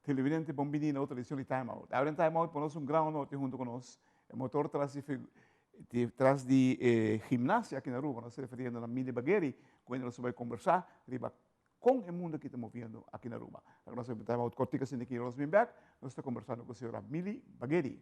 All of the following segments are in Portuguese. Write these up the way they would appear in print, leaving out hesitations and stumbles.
televidente, bombini, outra edição de Time Out. Agora em Time Out, ponemos grão norte junto conosco. O motor traz de gimnasia aqui na rua, nós se referindo a Mili Bagheri, quando nós vamos conversar com o mundo que estamos vendo aqui na rua. Agora nós vamos Time Out cortica sem aqui, nós estamos conversando com a senhora Mili Bagheri.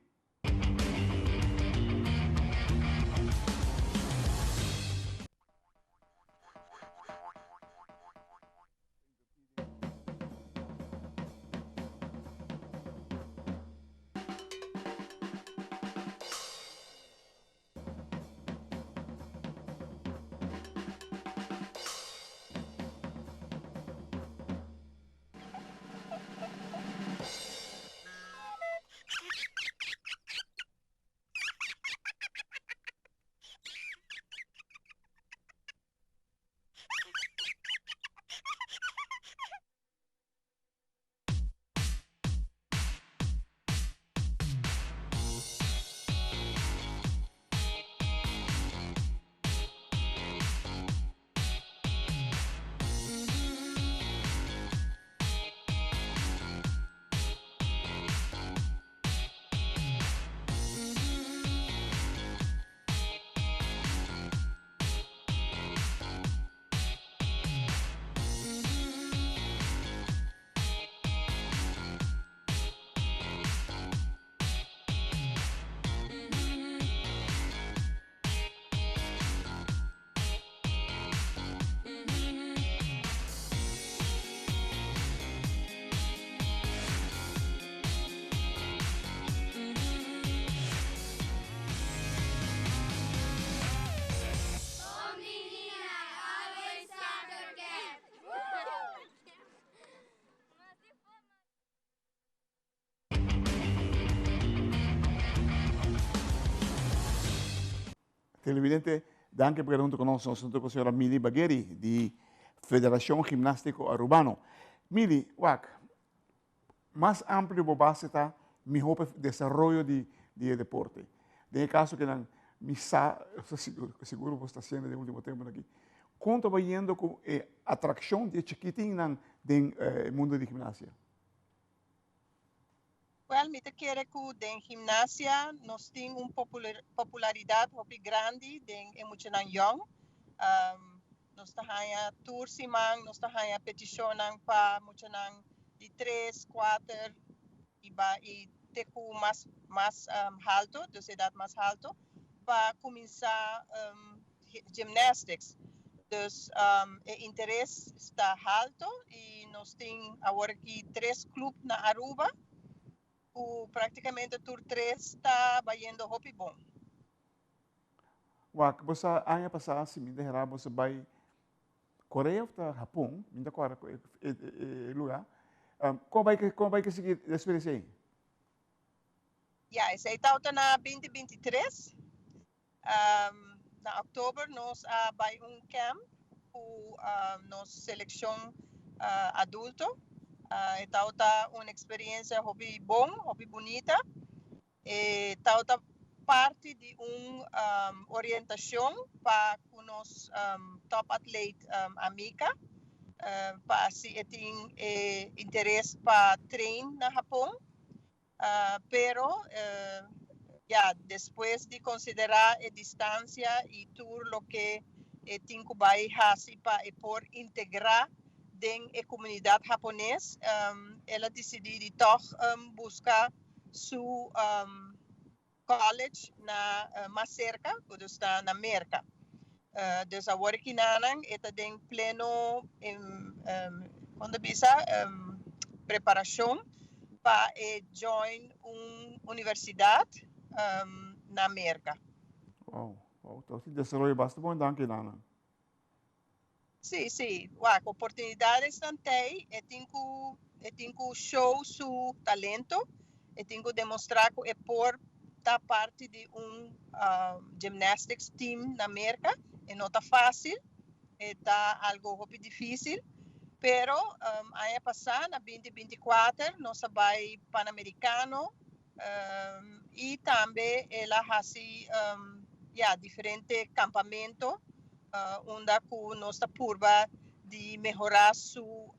Televidente, danke por perguntar conosco. Nós estamos com a senhora Mili Bagheri, de Federação Gimnástico Arubano. Mili, mais amplo o base está, melhor desenvolvimento de deporte. Tem caso que não seguro você está sendo de último tempo aqui. Quanto vai indo com atração de chiquitinho no mundo de gimnasia? Well, me te quer que en gimnasia nós temos uma popularidade muito grande em muito young. Nós estamos tour simang, nós estamos peticionando para muito de 3, 4 e ter mais alto, de idade mais alto, para começar gymnastics. Então, o interesse está alto e nós temos agora aqui 3 clubes na Aruba. Praticamente tur 3 está indo muito bom. Você ano passado se me derrar você vai Coreia ou Japão, ainda agora lugar. Como vai que seguir a experiência aí? Esse aí está na 2023. Na outubro nós vai camp com nossa seleção adulto. Então está uma experiência muito bom, muito bonita. Então está parte de uma orientação para o nosso top atleta amiga, para se tem interesse para treinar no Japão. Pero depois de considerar a distância e tudo o que tem que fazer para por integrar dentro da comunidade japonesa, ela decidiu de buscar seu college mais cerca, que está na América. Então, agora que está em pleno quando preparação para join uma universidade na América. Wow, então se desenvolve bastante bom, danke, Nana. Sim. A oportunidade estão aí. Eu tenho que show seu talento. Eu tenho que demonstrar que é por estar parte de gymnastics team na América. Não está fácil. Está algo muito difícil. Pero ano passado, na 2024, nós vai Pan-Americano e também ela faz diferentes campamentos onde nós está curva de melhorar sua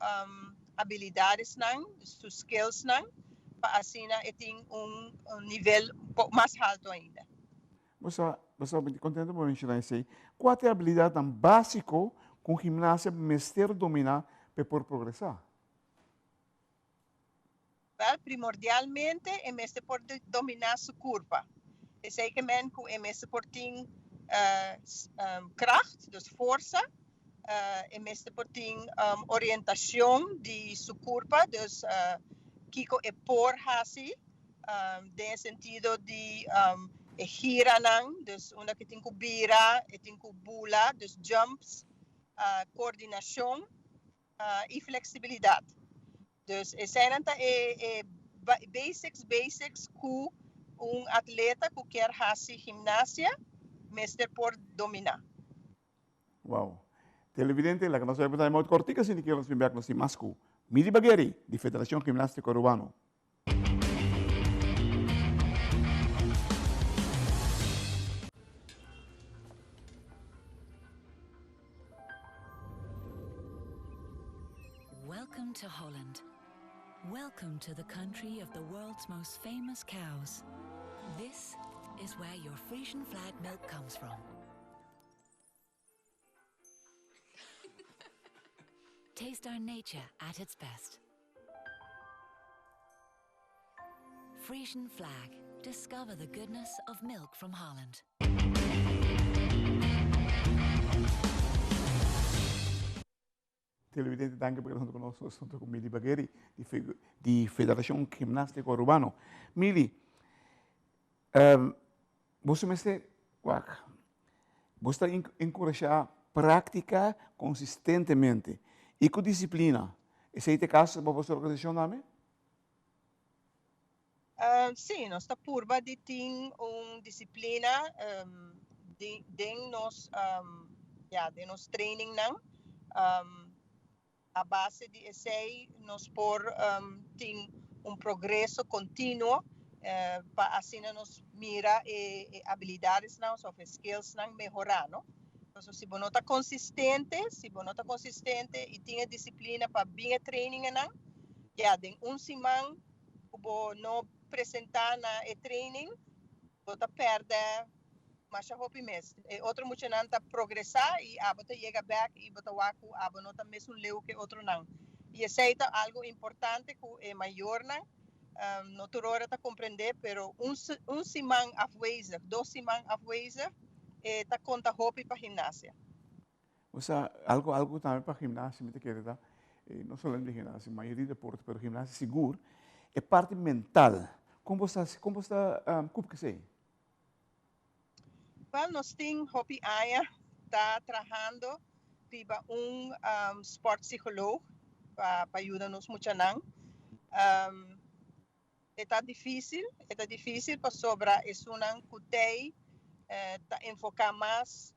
habilidades nang, sus skills nang, para assim tem nível um pouco mais alto ainda. Você me contente por mencionar isso aí. Qual é a habilidade tão básico com ginásio mestre dominar para por progressar? Well, primordialmente é mestre por dominar sua curva. É sei que men com é mestre por tem kracht, dus força, é mestre por tem orientação de sua curva, dus kiko é por hasi, de sentido de gira nang, dus una que tem kubira, tem kubula, dus jumps, coordenação e flexibilidade. Dus zijn het basics que atleta que quer fazer gimnasia, mestre por dominar. Wow. Televidente, la que nos vemos muito cortica, se que nos enviar nos Masco. Mili Bagheri, de Federação Gimnástico Urbano. Welcome to Holland. Welcome to the country of the world's most famous cows. This is where your Frisian flag milk comes from. Taste our nature at its best. Frisian flag. Discover the goodness of milk from Holland. Televidente, danke por estar conosco. Estou com Mili Bagheri, de Federação Gimnástico Urbano. Mili, você encorajar prática consistentemente e com disciplina. Esse é o caso para a vossa organização também? Sim, nós estamos por de ter uma disciplina de nos training não. A base de esse nós tem progresso contínuo para assim nos mira habilidades não, soft skills não melhorar, não? Então, se você não está consistente, e tem disciplina para bem training não, tem semana você não apresentar na training, você perde mas a hopi mes outro muito não tá progressar e a bota chega back e bota waku a não tá mesmo leu que outro não e aceita algo importante que é maior não toda hora tá compreender pero semana afwezig 2 semanas afwezig tá conta hopi para gimnasia. O sea, algo também para gimnasia me te quer dar não só de gimnasia maioria de deporte pero gimnasia seguro é parte mental como está como que sei. Well, nós temos Hopi Aya, está trabalhando para sport psicólogo para ajudar-nos muito não. Está difícil para sobra isso não que está enfocar mais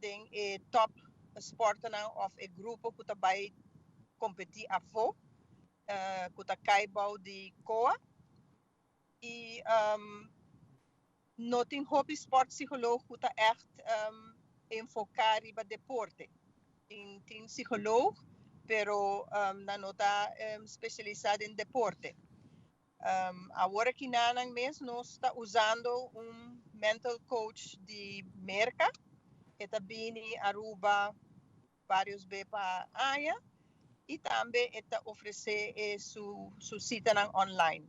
em top sport não of grupo que vai competir a fo, que está caibau de coa e não tem hobby sport psicólogo que está echt enfocar em deporte. Tem psicólogo, pero não está especializado em deporte. Agora que nós mesmo está usando mental coach de merca, está vindo Aruba vários vezes para Aya e também está oferecer sua cita online.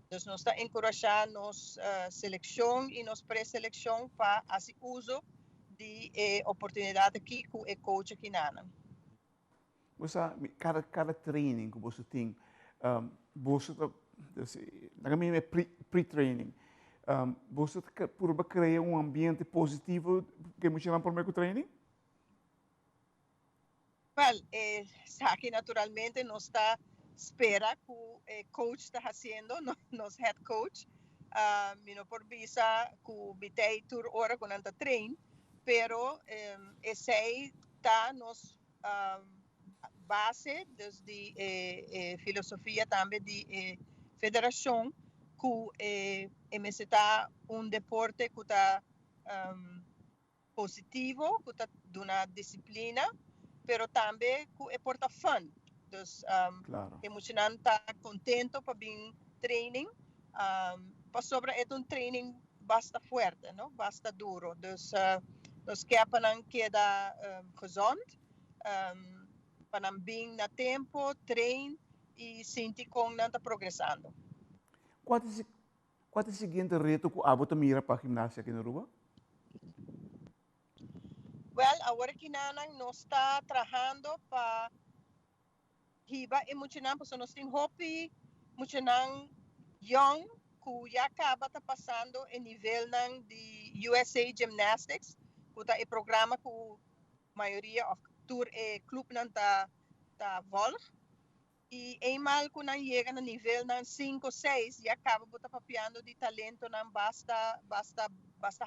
Então, nós estamos encorajando nossa seleção e nossa pré-seleção para fazer uso de oportunidade aqui com o coach aqui na. Você cada training que você tem, você na minha é pre-training, você por criar ambiente positivo que você não por meio do training? Well, aqui naturalmente nós está espera que o coach está fazendo, nosso head coach, não por visa que o bitei tur hora quando anda trein, pero esse está nos base desde filosofia também de federação que MS está deporte que está positivo, que está de uma disciplina, pero também que é porta fun. Dus, Claro. emocional está contento para vir training. Para sobra é training basta fuerte, no? Basta duro. Dus, nos para não queda gezond. Para não vir na tempo, train e sentir que não está progressando. Qual é o seguinte reto que a mira para a ginástica aqui na Aruba? Well, agora que nós está trabalhando para hiba emocional, porque nós temos hopi emocional young, que já acaba tá passando em nível de USA Gymnastics, que é o programa que a maioria of tour e clube não tá volg. E eenmaal que não chega no nível 5 ou 6, já acaba tá papiando de talento não basta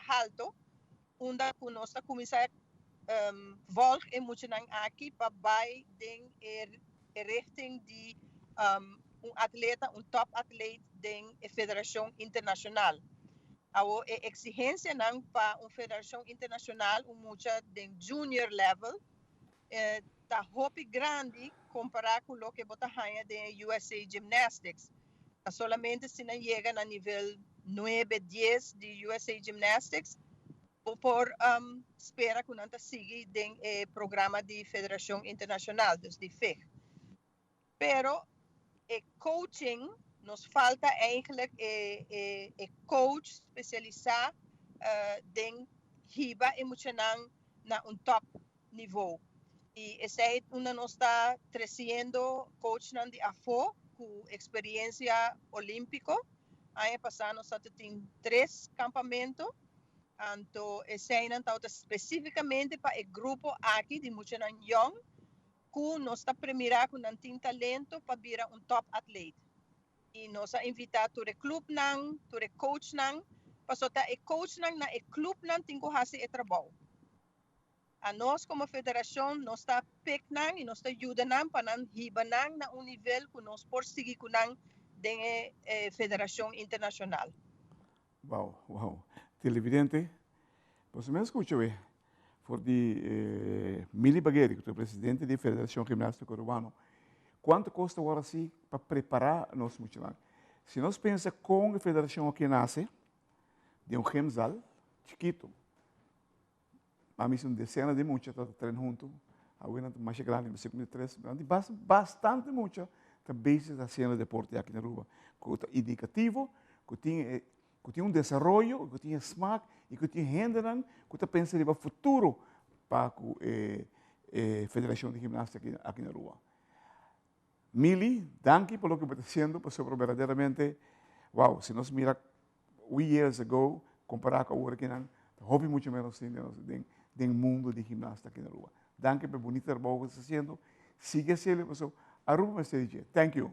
alto, onde que nós está começar volg emocional aqui para vai den richting de atleta, top atleta da Federação Internacional. A exigência não para uma federação internacional, muita de junior level, está hopi grande comparado com o que bota ganha de USA Gymnastics. Solamente se não chega no nível 9, 10 de USA Gymnastics, por espera que não siga o programa de Federação Internacional, de FIG. Pero coaching, nos falta eigenlijk coach especializado em riba emocional na top nível. E essa é onde nós está crescendo coach de AFO com experiência olímpica. Ano passado nós temos 3 campamentos. Então, esse é especificamente para o grupo aqui de emocional young, que nós está primeiro com não tem talento para virar top atleta. E nós invitamos o clube não, o coach não, para o coach não na o clube não tem que fazer o trabalho. A nós como federação nós está pecnang e nós está ajudando para não ribanang na nível que nós por seguir com nang da Federação Internacional. Wow. Televidente, você me escuta, por de Mili Bagheri, que é o presidente da Federação Gimnástica Urbana. Quanto custa agora sim para preparar nós muitos? Se nós pensamos com a federação que nasce, de um gemzal chiquito, a mim são dezenas de muitos que treinam junto, alguns mais grande, mas 53, bastante muitos também está fazendo deporte aqui na Aruba, que é indicativo, que tem desenvolvimento, que tem smack e que tem gente que está pensando no futuro para a Federação de Ginástica aqui na Aruba. Mili, danke por lo que está haciendo, pues sobre verdaderamente, wow, si nos mira 8 years ago, comparado con ahora que no, hobby mucho menos del mundo de gimnasta aquí en Aruba. Danke por bonito trabajo que está haciendo. Sigue haciendo, pues Aruba me dice, thank you.